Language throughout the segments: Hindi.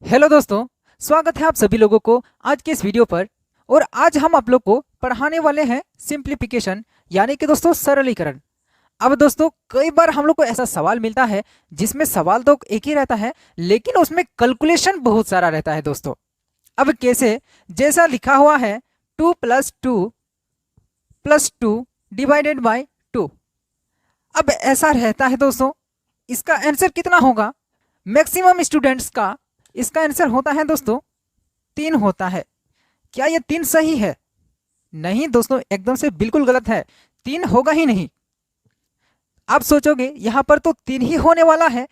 हेलो दोस्तों, स्वागत है आप सभी लोगों को आज के इस वीडियो पर। और आज हम आप लोग को पढ़ाने वाले हैं सिंप्लीफिकेशन, यानी कि दोस्तों सरलीकरण। अब दोस्तों कई बार हम लोग को ऐसा सवाल मिलता है जिसमें सवाल तो एक ही रहता है लेकिन उसमें कैलकुलेशन बहुत सारा रहता है दोस्तों। अब कैसे, जैसा लिखा हुआ है 2 + 2 + 2 डिवाइडेड बाय 2। अब ऐसा रहता है दोस्तों, इसका आंसर कितना होगा? मैक्सिमम स्टूडेंट्स का इसका आंसर होता है दोस्तों 3 होता है। क्या ये 3 सही है? नहीं दोस्तों, एकदम से बिल्कुल गलत है। 3 होगा ही नहीं। आप सोचोगे यहां पर तो 3 ही होने वाला है,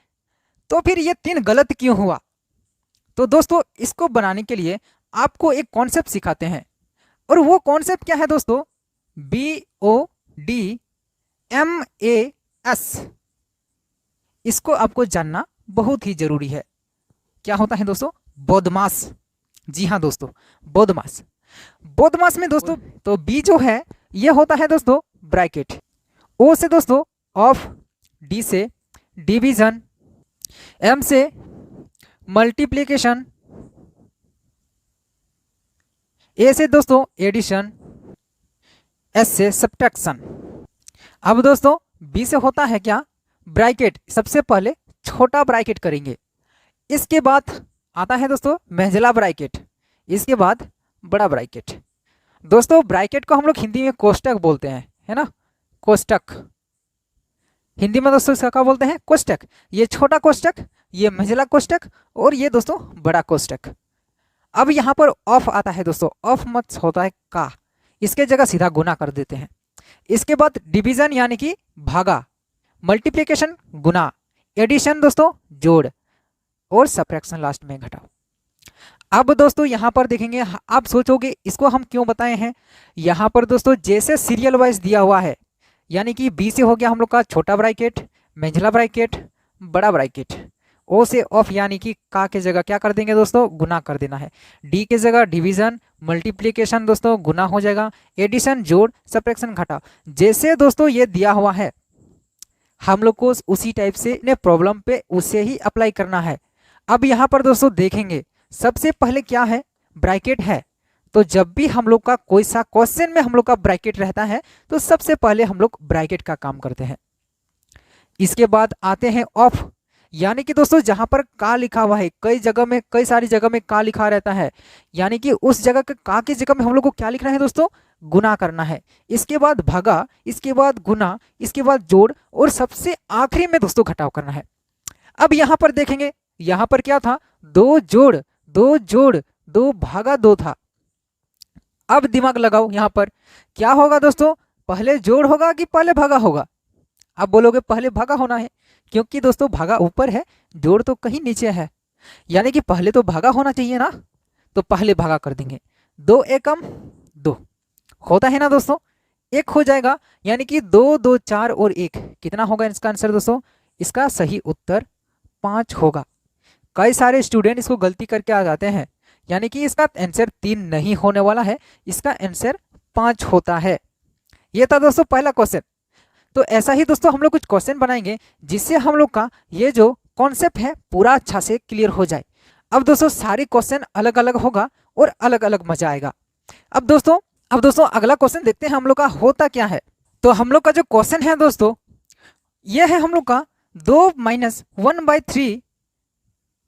तो फिर ये 3 गलत क्यों हुआ? तो दोस्तों इसको बनाने के लिए आपको एक कॉन्सेप्ट सिखाते हैं। और वो कॉन्सेप्ट क्या है दोस्तों? BODMAS। इसको आपको जानना बहुत ही जरूरी है। क्या होता है दोस्तों? बदमाश। जी हाँ दोस्तों, बदमाश। बदमाश में दोस्तों तो बी जो है ये होता है दोस्तों ब्रैकेट। ओ से दोस्तों ऑफ, डी से डिवीजन, एम से मल्टीप्लिकेशन, ए से दोस्तों एडिशन, एस से सब्ट्रैक्शन। अब दोस्तों बी से होता है क्या? ब्रैकेट। सबसे पहले छोटा ब्रैकेट करेंगे, इसके बाद आता है दोस्तों मंझला ब्रैकेट, इसके बाद बड़ा ब्रैकेट। दोस्तों ब्रैकेट को हम लोग हिंदी में कोष्टक बोलते हैं, है ना? कोष्टक हिंदी में दोस्तों इसका क्या बोलते हैं? कोष्टक। ये छोटा कोष्टक, ये मंझला कोष्टक, और ये दोस्तों बड़ा कोष्टक। अब यहाँ पर ऑफ आता है दोस्तों, ऑफ मत होता है का, इसके जगह सीधा गुना कर देते हैं। इसके बाद डिवीजन यानी कि भागा, मल्टीप्लिकेशन गुना, एडिशन दोस्तों जोड़, और सब्ट्रैक्शन लास्ट में घटाओ। अब दोस्तों यहां पर देखेंगे, आप सोचोगे इसको हम क्यों बताए हैं। यहां पर दोस्तों जैसे सीरियल वाइज दिया हुआ है, यानी कि बी से हो गया हम लोग का छोटा ब्रैकेट, मंझला ब्रैकेट, बड़ा ब्रैकेट। ओ से ऑफ यानी कि का के जगह क्या कर देंगे दोस्तों? गुना कर देना है। डी के जगह डिवीजन, मल्टीप्लिकेशन दोस्तों गुना हो जाएगा, एडिशन जोड़, सब्ट्रैक्शन घटाओ। जैसे दोस्तों ये दिया हुआ है हम लोग को उसी टाइप से ने प्रॉब्लम पे उसे ही अप्लाई करना है। अब यहाँ पर दोस्तों देखेंगे सबसे पहले क्या है? ब्रैकेट है। तो जब भी हम लोग का कोई सा क्वेश्चन में हम लोग का ब्रैकेट रहता है तो सबसे पहले हम लोग ब्रैकेट का काम करते हैं। इसके बाद आते हैं ऑफ, यानी कि दोस्तों जहां पर का लिखा हुआ है, कई जगह में कई सारी जगह में का लिखा रहता है, यानी कि उस जगह के का की जगह में हम लोग को क्या लिखना है दोस्तों? गुना करना है। इसके बाद भागा, इसके बाद गुना, इसके बाद जोड़, और सबसे आखिरी में दोस्तों घटाव करना है। अब यहां पर देखेंगे, यहां पर क्या था? 2 जोड़ 2 था। अब दिमाग लगाओ, यहां पर क्या होगा दोस्तों? पहले जोड़ होगा कि पहले भागा होगा? आप बोलोगे पहले भागा होना है, क्योंकि दोस्तों भागा ऊपर है, जोड़ तो कहीं नीचे है, यानी कि पहले तो भागा होना चाहिए ना। तो पहले भागा कर देंगे। 2 एकम 2 होता है ना दोस्तों, एक हो जाएगा, यानी कि 2 2 4 और 1 कितना होगा इसका आंसर दोस्तों? इसका सही उत्तर 5 होगा। कई सारे स्टूडेंट इसको गलती करके आ जाते हैं, यानी कि इसका आंसर 3 नहीं होने वाला है, इसका आंसर 5 होता है। ये था दोस्तों पहला क्वेश्चन। तो ऐसा ही दोस्तों हम लोग कुछ क्वेश्चन बनाएंगे जिससे हम लोग का ये जो कॉन्सेप्ट है पूरा अच्छा से क्लियर हो जाए। अब दोस्तों सारे क्वेश्चन अलग अलग होगा और अलग अलग मजा आएगा। अब दोस्तों अगला क्वेश्चन देखते हैं हम लोग का होता क्या है। तो हम लोग का जो क्वेश्चन है दोस्तों ये है हम लोग का 2 - 1/3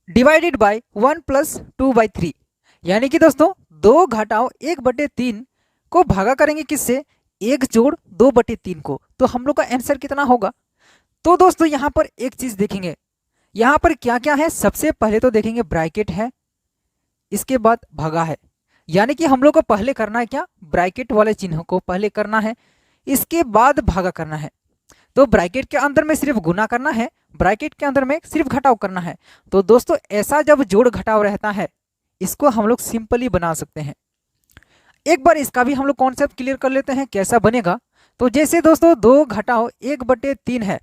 डिवाइडेड बाय 1 + 2/3, यानी कि दोस्तों 2 घटाओ 1/3 को भागा करेंगे किससे? 1 जोड़ 2/3 को। तो हम लोग का आंसर कितना होगा? तो दोस्तों यहां पर एक चीज देखेंगे, यहां पर क्या क्या है। सबसे पहले तो देखेंगे ब्रैकेट है, इसके बाद भागा है, यानी कि हम लोग को पहले करना है क्या? ब्रैकेट वाले चिन्ह को पहले करना है, इसके बाद भागा करना है। तो ब्रैकेट के अंदर में सिर्फ गुना करना है, ब्रैकेट के अंदर में सिर्फ घटाव करना है। तो दोस्तों ऐसा जब जोड़ घटाव रहता है इसको हम लोग सिंपली बना सकते हैं। एक बार इसका भी हम लोग कॉन्सेप्ट क्लियर कर लेते हैं कैसा बनेगा। तो जैसे दोस्तों 2 घटाओ 1/3 है,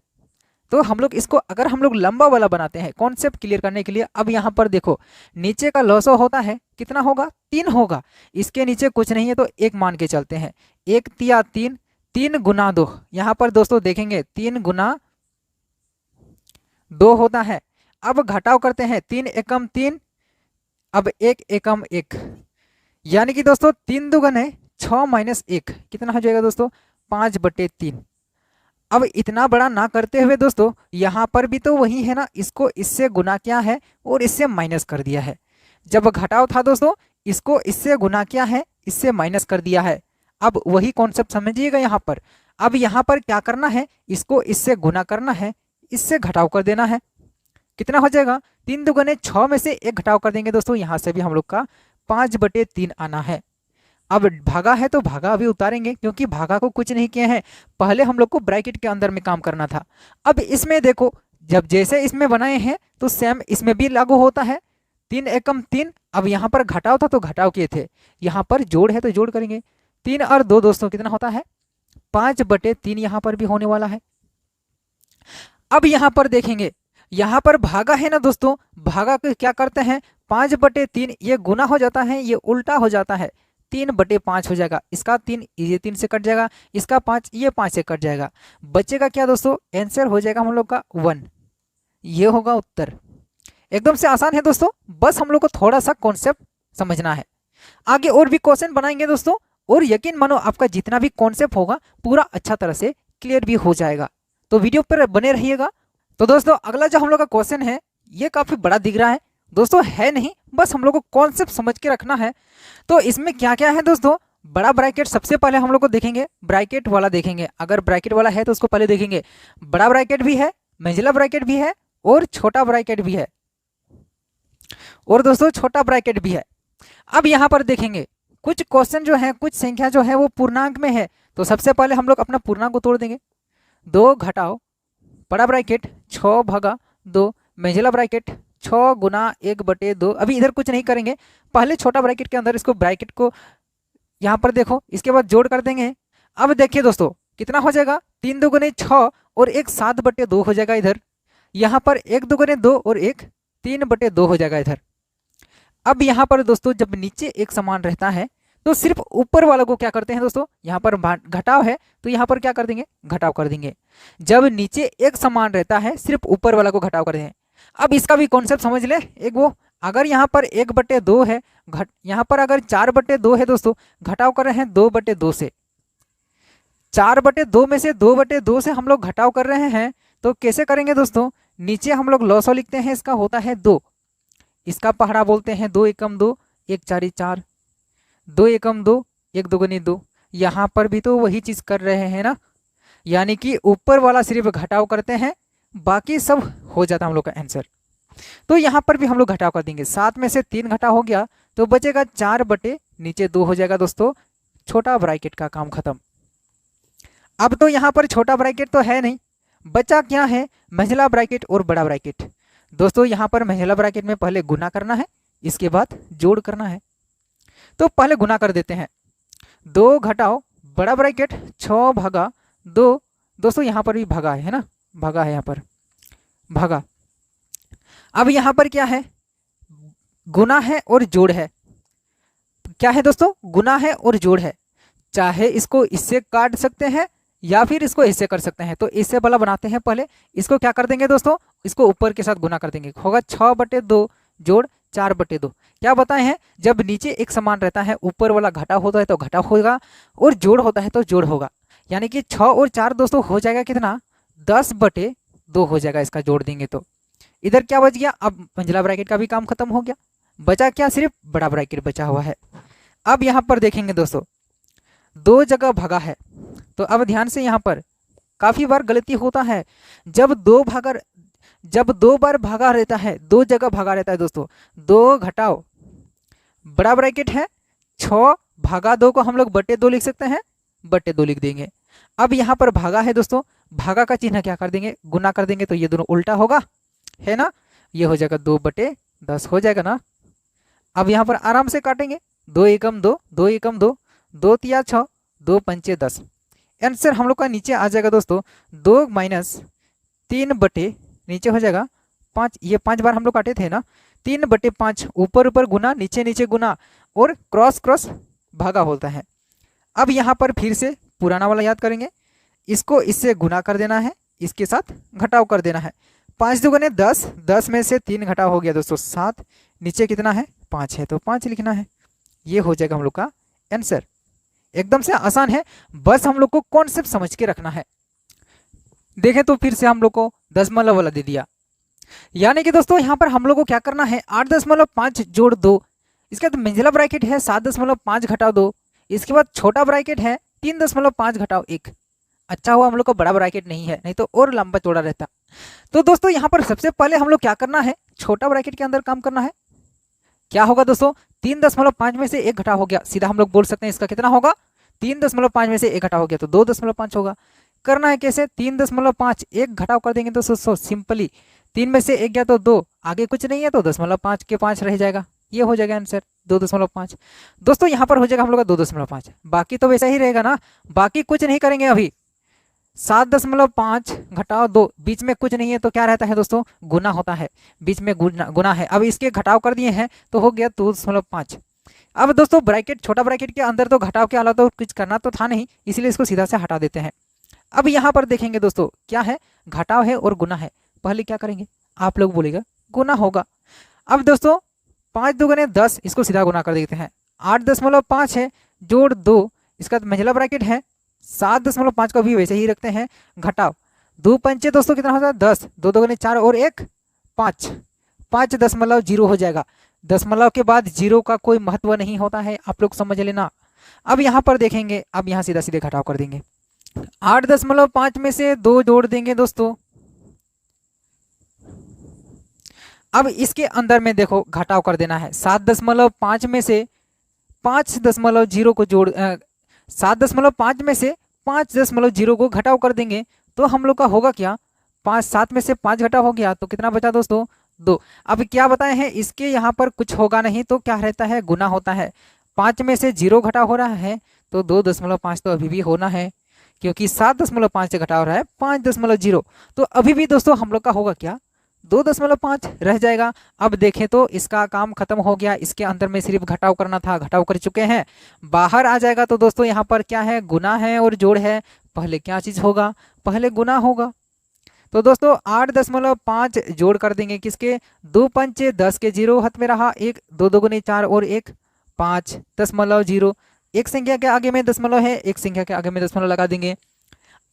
तो हम लोग इसको अगर हम लोग लंबा वाला बनाते हैं कॉन्सेप्ट क्लियर करने के लिए। अब यहाँ पर देखो नीचे का लॉसो होता है, कितना होगा? 3 होगा। इसके नीचे कुछ नहीं है तो 1 मान के चलते हैं। 1 तिया 3, 3 गुना 2। यहाँ पर दोस्तों देखेंगे 3 गुना 2 होता है। अब घटाव करते हैं, 3 एकम 3, अब 1 एकम 1, यानी कि दोस्तों 3 दुगने 6 माइनस 1 कितना हो जाएगा दोस्तों 5/3। अब इतना बड़ा ना करते हुए दोस्तों यहाँ पर भी तो वही है ना, इसको इससे गुना किया है और इससे माइनस कर दिया है। जब घटाव था दोस्तों इसको इससे गुना किया है, इससे माइनस कर दिया है। अब वही कॉन्सेप्ट समझिएगा यहाँ पर। अब यहाँ पर क्या करना है, इसको इससे गुना करना है, इससे घटाव कर देना है। कितना हो जाएगा 3 दुगने 6 में से 1 घटाव कर देंगे दोस्तों, यहाँ से भी हम लोग का 5/3 आना है। अब भागा है तो भागा अभी उतारेंगे, क्योंकि भागा को कुछ नहीं किए हैं, पहले हम लोग को ब्रैकेट के अंदर में काम करना था। अब इसमें देखो जब जैसे इसमें बनाए हैं तो सेम इसमें भी लागू होता है। 3 एकम 3, अब यहाँ पर घटाव था तो घटाव किए थे, यहाँ पर जोड़ है तो जोड़ करेंगे। 3 और 2 दोस्तों कितना होता है 5/3, यहाँ पर भी होने वाला है। अब यहाँ पर देखेंगे, यहाँ पर भागा है ना दोस्तों, भागा को क्या करते हैं 5/3, ये गुना हो जाता है, ये उल्टा हो जाता है, 3/5 हो जाएगा। इसका 3 ये 3 से कट जाएगा, इसका 5 ये 5 से कट जाएगा, बचेगा क्या दोस्तों आंसर हो जाएगा हम लोग का 1। ये होगा उत्तर। एकदम से आसान है दोस्तों, बस हम लोग को थोड़ा सा कॉन्सेप्ट समझना है। आगे और भी क्वेश्चन बनाएंगे दोस्तों, और यकीन मानो आपका जितना भी कॉन्सेप्ट होगा पूरा अच्छा तरह से क्लियर भी हो जाएगा, तो वीडियो पर बने रहिएगा। तो दोस्तों अगला जो हम लोग का क्वेश्चन है ये काफ़ी बड़ा दिख रहा है दोस्तों, है नहीं, बस हम लोग को कॉन्सेप्ट समझ के रखना है। तो इसमें क्या क्या है दोस्तों, बड़ा ब्रैकेट सबसे पहले हम लोग को देखेंगे, ब्रैकेट वाला देखेंगे, अगर ब्रैकेट वाला है तो उसको पहले देखेंगे। बड़ा ब्रैकेट भी है, मंझला ब्रैकेट भी है, और छोटा ब्रैकेट भी है, और दोस्तों छोटा ब्रैकेट भी है। अब यहाँ पर देखेंगे कुछ क्वेश्चन जो है, कुछ संख्या जो है वो पूर्णांक में है, तो सबसे पहले हम लोग अपना पूर्णांक को तोड़ देंगे। 2 घटाओ बड़ा ब्रैकेट 6/2, मंझला ब्रैकेट 6 गुना 1/2। अभी इधर कुछ नहीं करेंगे, पहले छोटा ब्रैकेट के अंदर इसको ब्रैकेट को यहाँ पर देखो, इसके बाद जोड़ कर देंगे। अब देखिए दोस्तों कितना हो जाएगा 3 दुगने 6 और 1 7/2 हो जाएगा इधर। यहाँ पर 1 दुगने 2 और 1 3/2 हो जाएगा इधर। अब यहाँ पर दोस्तों जब नीचे एक समान रहता है तो सिर्फ ऊपर वाला को क्या करते हैं दोस्तों, यहाँ पर घटाव है तो यहाँ पर क्या कर देंगे घटाव कर देंगे। जब नीचे एक समान रहता है सिर्फ ऊपर वाला को घटाव कर देंगे। अब इसका भी कॉन्सेप्ट समझ ले, एक वो अगर यहाँ पर 1/2 है, यहाँ पर अगर 4/2 है दोस्तों, घटाव कर रहे हैं 2/2 से। 4/2 में से 2/2 से हम लोग घटाव कर रहे हैं, तो कैसे करेंगे दोस्तों, नीचे हम लोग लॉसो लिखते हैं, इसका होता है 2, इसका पहाड़ा बोलते हैं 2 एकम 2 1 4 4, 2 एकम 2 1 दुगनी 2। यहाँ पर भी तो वही चीज़ कर रहे हैं ना, यानी कि ऊपर वाला सिर्फ घटाव करते हैं, बाकी सब हो जाता है हम लोग का आंसर। तो यहाँ पर भी हम लोग घटाव कर देंगे, 7 में से 3 घटाव हो गया तो बचेगा 4/2 हो जाएगा दोस्तों। छोटा ब्रैकेट का काम खत्म। अब तो यहाँ पर छोटा ब्रैकेट तो है नहीं, बचा क्या है मंझला ब्रैकेट और बड़ा ब्रैकेट। दोस्तों यहाँ पर मंझला ब्रैकेट में पहले गुना करना है, इसके बाद जोड़ करना है, तो पहले गुना कर देते हैं। 2 घटाओ बड़ा ब्रैकेट 6/2, दोस्तों यहाँ पर भी भागा है ना, भागा है यहाँ पर भागा। अब यहाँ पर क्या है गुना है और जोड़ है, क्या है दोस्तों गुना है और जोड़ है। चाहे इसको इससे काट सकते हैं या फिर इसको इससे कर सकते हैं, तो इससे वाला बनाते हैं। पहले इसको क्या कर देंगे दोस्तों, इसको ऊपर के साथ गुना कर देंगे, होगा 6/2 जोड़ 4/2। क्या बताए हैं, जब नीचे एक समान रहता है, ऊपर वाला घटा होता है तो घटा होगा, और जोड़ होता है तो जोड़ होगा, यानी कि 6 और 4 दोस्तों हो जाएगा कितना 10/2 हो जाएगा। इसका जोड़ देंगे तो इधर क्या बच गया, अब मंझला ब्रैकेट का भी काम खत्म हो गया, बचा क्या सिर्फ बड़ा ब्रैकेट बचा हुआ है। अब यहाँ पर देखेंगे दोस्तों 2 जगह भागा है, तो अब ध्यान से यहाँ पर काफ़ी बार गलती होता है, जब 2 बार भागा रहता है, 2 जगह भागा रहता है दोस्तों। 2 घटाओ बड़ा ब्रैकेट है 6/2 को हम लोग 2 लिख सकते हैं, 2 लिख देंगे। अब यहाँ पर भागा है दोस्तों, भागा का चिन्ह क्या कर देंगे गुना कर देंगे, तो ये दोनों उल्टा होगा है ना, ये हो जाएगा 2/10 हो जाएगा ना। अब यहाँ पर आराम से काटेंगे, 2 एकम 2 2 एकम 2 2 तिया 6 2 पंचे 10। आंसर हम लोग का नीचे आ जाएगा दोस्तों 2 माइनस 3 नीचे हो जाएगा 5, ये 5 बार हम लोग काटे थे ना, 3/5 ऊपर ऊपर गुना नीचे नीचे गुना और क्रॉस क्रॉस भागा बोलता है। अब यहाँ पर फिर से पुराना वाला याद करेंगे, इसको इससे गुना कर देना है, इसके साथ घटाव कर देना है। 5 दुगने 10, 10 में से 3 घटाव हो गया दोस्तों 7, नीचे कितना है 5 है तो 5 लिखना है। ये हो जाएगा हम लोग का आंसर। एकदम से आसान है, बस हम लोग को कॉन्सेप्ट समझ के रखना है। देखें तो फिर से हम लोग को दशमलव वाला दे दिया, यानी कि दोस्तों यहाँ पर हम लोग को क्या करना है, 8.5 जोड़ 2, इसके बाद मंझला ब्रैकेट है 7.5 घटाओ 2, इसके बाद छोटा ब्रैकेट है 3.5 घटाओ 1। अच्छा हुआ हम लोग को बड़ा ब्रैकेट नहीं है, नहीं तो और लंबा चौड़ा रहता। तो दोस्तों यहाँ पर सबसे पहले हम लोग क्या करना है, छोटा ब्रैकेट के अंदर काम करना है। क्या होगा दोस्तों, 3.5 में से 1 घटा हो गया, सीधा हम लोग बोल सकते हैं इसका कितना होगा, 3.5 में से 1 घटा हो गया तो 2.5 होगा। करना है कैसे, 3.5 1 घटाव कर देंगे तो सिंपली 3 में से 1 गया तो 2, आगे कुछ नहीं है तो 0.5 के 5 रह जाएगा, ये हो जाएगा आंसर 2.5। दोस्तों यहाँ पर हो जाएगा हम लोग का 2.5, बाकी तो वैसा ही रहेगा ना, बाकी कुछ नहीं करेंगे अभी। 7.5 घटाओ 2, बीच में कुछ नहीं है तो क्या रहता है दोस्तों, गुना होता है, बीच में गुना है। अब इसके घटाव कर दिए हैं तो हो गया 2.5। अब दोस्तों ब्रैकेट, छोटा ब्रैकेट के अंदर तो घटाव के अलावा तो कुछ करना तो था नहीं, इसलिए इसको सीधा से हटा देते हैं। अब यहाँ पर देखेंगे दोस्तों क्या है, घटाव है और गुना है, पहले क्या करेंगे, आप लोग बोलेगा गुना होगा। अब दोस्तों 5 दूगुने 10, इसको सीधा गुना कर देते हैं। 8.5 है जोड़ 2, इसका मंझला ब्रैकेट है 7.5 को भी वैसे ही रखते हैं, घटाव 2 पंचे दोस्तों कितना होता है 10, 2 दूगुने 4 और 1 5, 5.0 हो जाएगा। दशमलव के बाद 0 का कोई महत्व नहीं होता है, आप लोग समझ लेना। अब यहाँ पर देखेंगे, अब यहाँ सीधा सीधे घटाव कर देंगे, 8.5 में से 2 जोड़ देंगे दोस्तों। अब इसके अंदर में देखो घटाव कर देना है, 7.5 में से 5.0 को जोड़ 7.5 में से 5.0 को घटाव कर देंगे तो हम लोग का होगा क्या, 7 में से 5 घटाव हो गया तो कितना बचा दोस्तों 2। अब क्या बताए हैं, इसके यहाँ पर कुछ होगा नहीं तो क्या रहता है, गुना होता है। 5 में से 0 घटाव हो रहा है तो 2.5 तो अभी भी होना है, क्योंकि 7.5 से घटा हो रहा है 5.0, तो अभी भी दोस्तों हम लोग का होगा क्या, 2.5 रह जाएगा। अब देखें तो इसका काम खत्म हो गया, इसके अंदर में सिर्फ घटाव करना था, घटाव कर चुके हैं, बाहर आ जाएगा तो दोस्तों यहाँ पर क्या है, गुना है और जोड़ है, पहले क्या चीज़ होगा, पहले गुना होगा। तो दोस्तों 8.5 जोड़ कर देंगे किसके, 2 पंचे 10 के 0 हाथ में रहा, 1 2 दूगुने 4 और 1 5.0, एक संख्या के आगे में दशमलव है, एक संख्या के आगे में दशमलव लगा देंगे।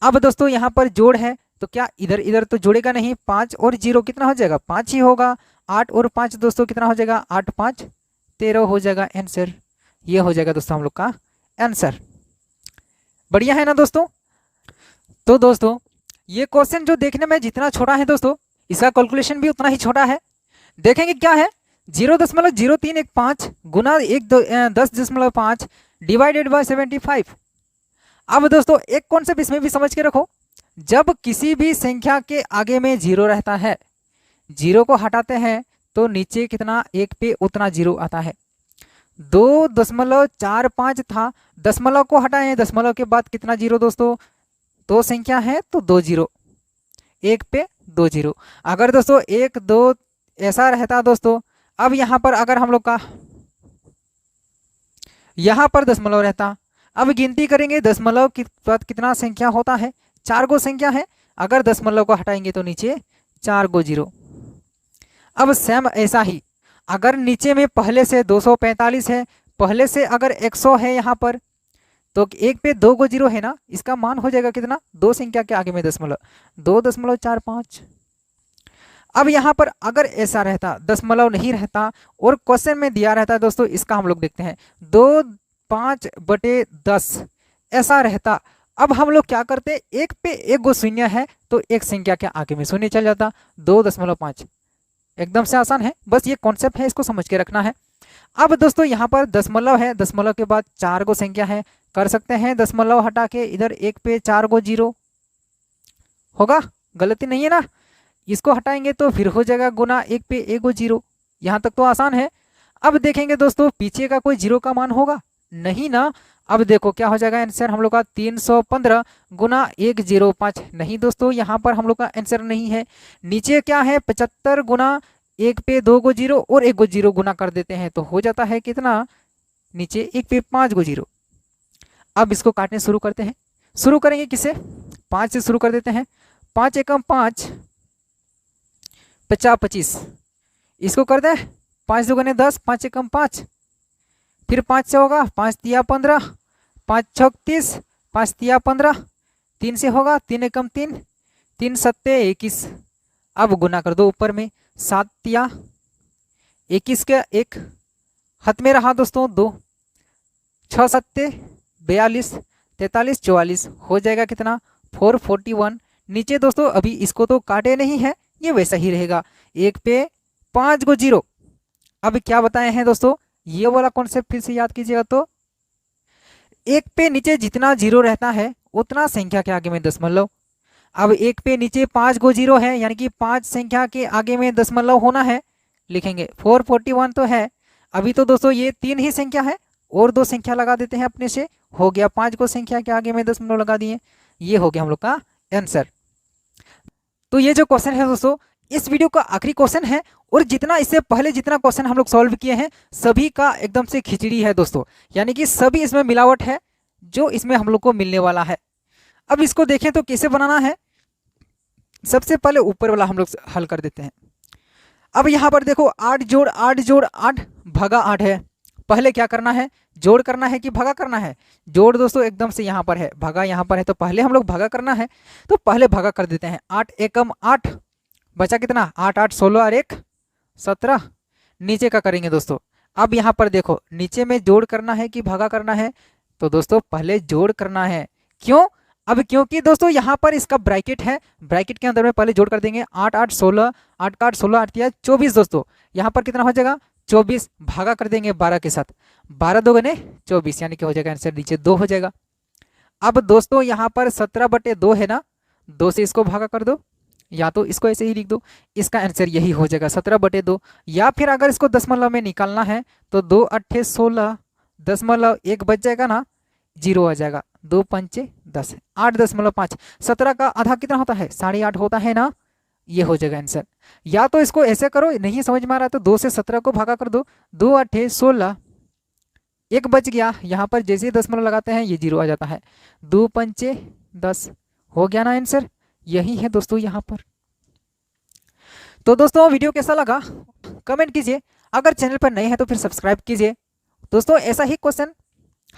अब दोस्तों यहाँ पर जोड़ है तो क्या इधर इधर तो जोड़ेगा नहीं, 5 और 0 कितना हो जाएगा, 5 ही होगा। 8 और 5 दोस्तों कितना हो जाएगा, 8 5 13 हो जाएगा आंसर। ये हो जाएगा दोस्तों हम लोग का आंसर। बढ़िया है ना दोस्तों। तो दोस्तों ये क्वेश्चन जो देखने में जितना छोटा है दोस्तों, इसका कैलकुलेशन भी उतना ही छोटा है। देखेंगे क्या है, 0.0315 गुना 10.5 डिवाइडेड बाय 75। अब दोस्तों एक कॉन्सेप्ट इसमें भी समझ के रखो, जब किसी भी संख्या के आगे में 0 रहता है, 0 को हटाते हैं तो नीचे कितना, 1 पे उतना 0 आता है। 2.45 था, दशमलव को हटाएं, दशमलव के बाद कितना 0 दोस्तों, 2 संख्या है तो 2 0, 1 पे 2 0। अगर दोस्तों 1 2 ऐसा रहता दोस्तों, अब यहाँ पर अगर हम लोग का यहाँ पर दशमलव रहता, अब गिनती करेंगे दशमलव के बाद कितना संख्या होता है, 4 गो संख्या है, अगर दशमलव को हटाएंगे तो नीचे 4 गो 0। अब सेम ऐसा ही अगर नीचे में पहले से 245 है, पहले से अगर 100 है यहाँ पर, तो 1 पे 2 गो 0 है ना, इसका मान हो जाएगा कितना, 2 संख्या के आगे में दशमलव, 2.45। अब यहाँ पर अगर ऐसा रहता, दशमलव नहीं रहता और क्वेश्चन में दिया रहता दोस्तों, इसका हम लोग देखते हैं 2 5/10 ऐसा रहता। अब हम लोग क्या करते, 1 पे 1 गो शून्य है तो एक संख्या के आगे में शून्य चल जाता, 2.5। एकदम से आसान है, बस ये कॉन्सेप्ट है, इसको समझ के रखना है। अब दोस्तों यहाँ पर दशमलव है, दशमलव के बाद 4 गो संख्या है, कर सकते हैं दशमलव हटा के इधर 1 पे 4 गो 0 होगा, गलती नहीं है ना। इसको हटाएंगे तो फिर हो जाएगा गुना 1 पे 1 गो 0। यहाँ तक तो आसान है। अब देखेंगे दोस्तों पीछे का कोई 0 का मान होगा नहीं ना। अब देखो क्या हो जाएगा आंसर हम लोग का, 315 गुना 105। नहीं दोस्तों यहाँ पर हम लोग का आंसर नहीं है। नीचे क्या है, 75 गुना 1 पे 2 गो 0 और 1 गो 0 गुना कर देते हैं तो हो जाता है कितना, नीचे 1 पे 5 गो 0। अब इसको काटने शुरू करते हैं, शुरू करेंगे किससे, 5 से शुरू कर देते हैं। 5 एकम 5, 50 25, इसको कर दें 5 दूगुने 10, 5 एकम 5, फिर 5 से होगा 5 तिया 15, 5 छक 30, 5 तिया 15, 3 से होगा 3 एकम 3, 3 सत्ते 21। अब गुना कर दो ऊपर में, 7 तिया 21 का 1 हाथ में रहा दोस्तों 2, 6 सत्ते 42, 43 44 हो जाएगा कितना 441। नीचे दोस्तों अभी इसको तो काटे नहीं है, ये वैसा ही रहेगा, 1 पे 5 गो जीरो। अब क्या बताए हैं दोस्तों, ये वाला कॉन्सेप्ट फिर से याद कीजिएगा। तो 1 पे नीचे जितना जीरो रहता है उतना संख्या के आगे में दशमलव। अब 1 पे नीचे 5 गो जीरो है, यानी कि 5 संख्या के आगे में दशमलव होना है, लिखेंगे 441 तो है। अभी तो दोस्तों ये 3 ही संख्या है, और 2 संख्या लगा देते हैं अपने से, हो गया 5 को संख्या के आगे में दशमलव लगा दिए, ये हो गया हम लोग का आंसर। तो ये जो क्वेश्चन है दोस्तों इस वीडियो का आखिरी क्वेश्चन है, और जितना इससे पहले जितना क्वेश्चन हम लोग सॉल्व किए हैं सभी का एकदम से खिचड़ी है दोस्तों, यानी कि सभी इसमें मिलावट है जो इसमें हम लोग को मिलने वाला है। अब इसको देखें तो कैसे बनाना है, सबसे पहले ऊपर वाला हम लोग हल कर देते हैं। अब यहाँ पर देखो 8 जोड़ 8 जोड़ 8 भगा 8 है। पहले क्या करना है, जोड़ करना है कि भगा करना है? जोड़ दोस्तों एकदम से यहाँ पर है, भगा यहाँ पर है, तो पहले हम लोग भगा करना है, तो पहले भगा कर देते हैं। 8 एकम 8, बचा कितना 8 8 16 और 1 17। नीचे का करेंगे दोस्तों। अब यहाँ पर देखो नीचे में जोड़ करना है कि भगा करना है, तो दोस्तों पहले जोड़ करना है। क्यों? अब क्योंकि दोस्तों यहाँ पर इसका ब्रैकेट है, ब्रैकेट के अंदर में पहले जोड़ कर देंगे। 8 8 16, 8 का 8 16, 8 तिया 24 दोस्तों, यहाँ पर कितना हो जाएगा 24, भागा कर देंगे 12 के साथ, 12 दूगुने 24, यानी कि हो जाएगा आंसर नीचे 2 हो जाएगा। अब दोस्तों यहाँ पर 17/2 है ना, 2 से इसको भागा कर दो, या तो इसको ऐसे ही लिख दो, इसका आंसर यही हो जाएगा 17/2। या फिर अगर इसको दशमलव में निकालना है तो 2 8 16 दशमलव 1 बच जाएगा ना, 0 आ जाएगा, 2 पंचे 10, 8.5। 17 का आधा कितना होता है 8.5 होता है ना, ये हो जाएगा आंसर। या तो इसको ऐसे करो, नहीं समझ में आ रहा तो 2 से 17 को भागा कर दो, 2 8 16, 1 बच गया, यहाँ पर जैसे ही दशमलव लगाते हैं ये 0 आ जाता है, 2 पंचे 10 हो गया ना आंसर, यही है दोस्तों यहाँ पर। तो दोस्तों वीडियो कैसा लगा कमेंट कीजिए, अगर चैनल पर नए हैं तो फिर सब्सक्राइब कीजिए। दोस्तों ऐसा ही क्वेश्चन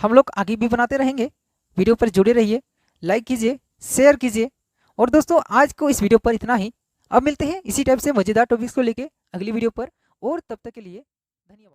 हम लोग आगे भी बनाते रहेंगे, वीडियो पर जुड़े रहिए, लाइक कीजिए, शेयर कीजिए। और दोस्तों आज को इस वीडियो पर इतना ही, अब मिलते हैं इसी टाइप से मजेदार टॉपिक्स को लेके अगली वीडियो पर, और तब तक के लिए धन्यवाद।